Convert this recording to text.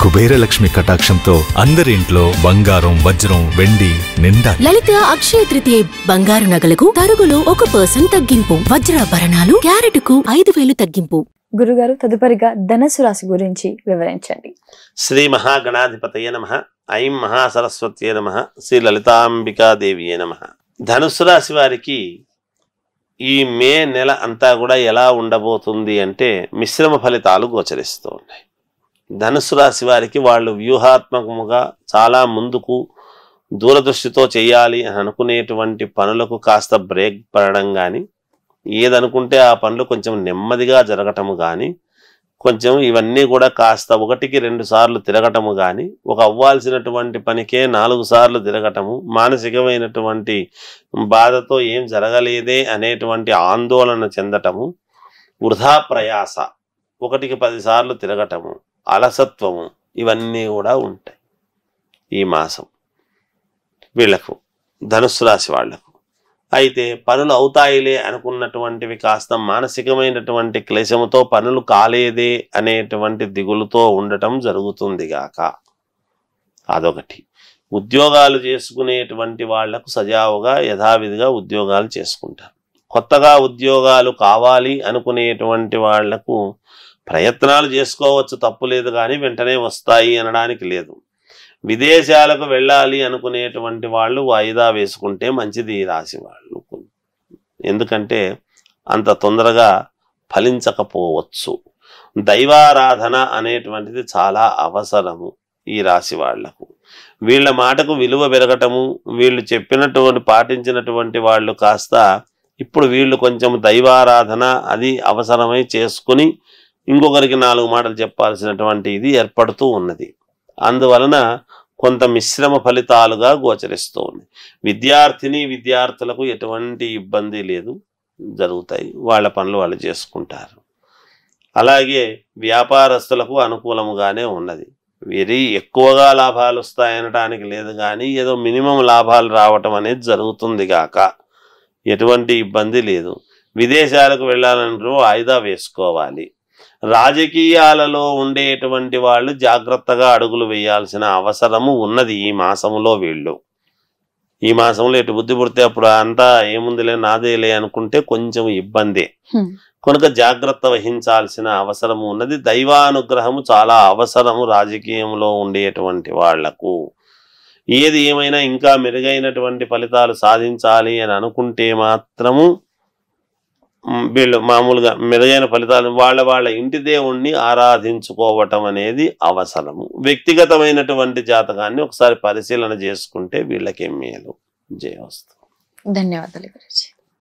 కుబేరలక్ష్మి కటాక్షంతో అందరి ఇంట్లో బంగారం వజ్రం వెండి నిండా. లలిత అక్షయ తృతీయ బంగారు నగలకు తరుగులో 1% తగ్గింపు, వజ్రాభరణాలు క్యారెట్కు 5,000 తగ్గింపు. గురుగారు, తదుపరిగా ధనుసు రాశి గురించి వివరించండి. శ్రీ మహాగణాధిపతయే నమః. ఐం మహాసరస్వత్యే నమః. శ్రీ లలితాంబికాదేవియే నమః. ధనుసు రాశి వారికి ఈ మే నెల అంతా కూడా ఎలా ఉండబోతుంది అంటే మిశ్రమ ఫలితాలు గోచరిస్తూ ఉన్నాయి. ధనుసు రాశి వారికి వాళ్ళు వ్యూహాత్మకముగా చాలా ముందుకు దూరదృష్టితో చేయాలి అని అనుకునేటువంటి పనులకు కాస్త బ్రేక్ పడడం కానీ, ఏదనుకుంటే ఆ పనులు కొంచెం నెమ్మదిగా జరగటము కానీ, కొంచెం ఇవన్నీ కూడా కాస్త 1-2 సార్లు తిరగటము కానీ, ఒక అవ్వాల్సినటువంటి పనికే 4 సార్లు తిరగటము, మానసికమైనటువంటి బాధతో ఏం జరగలేదే అనేటువంటి ఆందోళన చెందటము, వృధా ప్రయాస, 1-10 సార్లు తిరగటము, అలసత్వము, ఇవన్నీ కూడా ఉంటాయి ఈ మాసం వీళ్లకు, ధనుస్సు రాశి వాళ్లకు. అయితే పనులు అవుతాయిలే అనుకున్నటువంటివి కాస్త మానసికమైనటువంటి క్లేశముతో పనులు కాలేదే అనేటువంటి దిగులుతో ఉండటం జరుగుతుంది గాక. అదొకటి. ఉద్యోగాలు చేసుకునేటువంటి వాళ్లకు సజావుగా యథావిధిగా ఉద్యోగాలు చేసుకుంటారు. కొత్తగా ఉద్యోగాలు కావాలి అనుకునేటువంటి వాళ్లకు ప్రయత్నాలు చేసుకోవచ్చు, తప్పులేదు, కానీ వెంటనే వస్తాయి అనడానికి లేదు. విదేశాలకు వెళ్ళాలి అనుకునేటువంటి వాళ్ళు వాయిదా వేసుకుంటే మంచిది ఈ రాశి వాళ్ళు. ఎందుకంటే అంత తొందరగా ఫలించకపోవచ్చు. దైవారాధన అనేటువంటిది చాలా అవసరము ఈ రాశి వాళ్లకు. వీళ్ళ మాటకు విలువ పెరగటము, వీళ్ళు చెప్పినటువంటి పాటించినటువంటి వాళ్ళు కాస్త ఇప్పుడు వీళ్ళు కొంచెం దైవారాధన అది అవసరమై చేసుకుని ఇంకొకరికి 4 మాటలు చెప్పాల్సినటువంటి ఇది ఏర్పడుతూ ఉన్నది. అందువలన కొంత మిశ్రమ ఫలితాలుగా గోచరిస్తూ ఉంది. విద్యార్థులకు ఎటువంటి ఇబ్బంది లేదు, జరుగుతాయి, వాళ్ళ పనులు వాళ్ళు చేసుకుంటారు. అలాగే వ్యాపారస్తులకు అనుకూలముగానే ఉన్నది. వెరీ ఎక్కువగా లాభాలు వస్తాయనడానికి లేదు, కానీ ఏదో మినిమం లాభాలు రావటం అనేది జరుగుతుంది గాక ఎటువంటి ఇబ్బంది లేదు. విదేశాలకు వెళ్ళాలంటూ వాయిదా వేసుకోవాలి. రాజకీయాలలో ఉండేటువంటి వాళ్ళు జాగ్రత్తగా అడుగులు వేయాల్సిన అవసరము ఉన్నది ఈ మాసంలో. వీళ్ళు ఈ మాసంలో ఎటు బుద్ధి పుడితే అప్పుడు అంతా ఏముందిలే నాదేలే అనుకుంటే కొంచెం ఇబ్బందే, కనుక జాగ్రత్త వహించాల్సిన అవసరము ఉన్నది. దైవానుగ్రహము చాలా అవసరము రాజకీయంలో ఉండేటువంటి వాళ్లకు. ఏది ఏమైనా ఇంకా మెరుగైనటువంటి ఫలితాలు సాధించాలి అని అనుకుంటే మాత్రము వీళ్ళు మామూలుగా మెరుగైన ఫలితాలు వాళ్ళ ఇంటి దేవుణ్ణి ఆరాధించుకోవటం అనేది అవసరము. వ్యక్తిగతమైనటువంటి జాతకాన్ని ఒకసారి పరిశీలన చేసుకుంటే వీళ్ళకి మేలు. జయవస్తు. ధన్యవాదాలు గురుజీ.